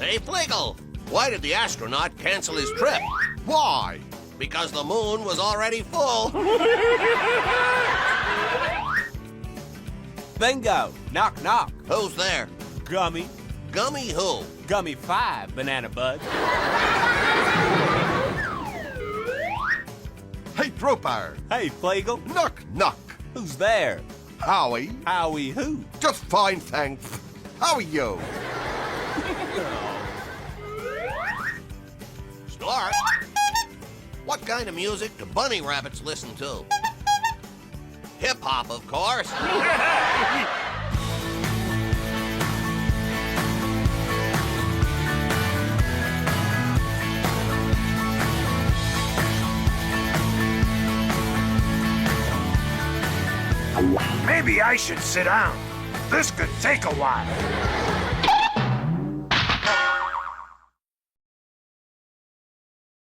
Hey, Fliggle, why did the astronaut cancel his trip? Why? Because the moon was already full. Bingo! Knock, knock. Who's there? Gummy. Gummy who? Gummy 5, Banana Bud. Hey, Trooper. Hey, Flegel. Knock, knock. Who's there? Howie. Howie who? Just fine, thanks. How are you? Start. What kind of music do bunny rabbits listen to? Hip-hop, of course. Maybe I should sit down. This could take a while.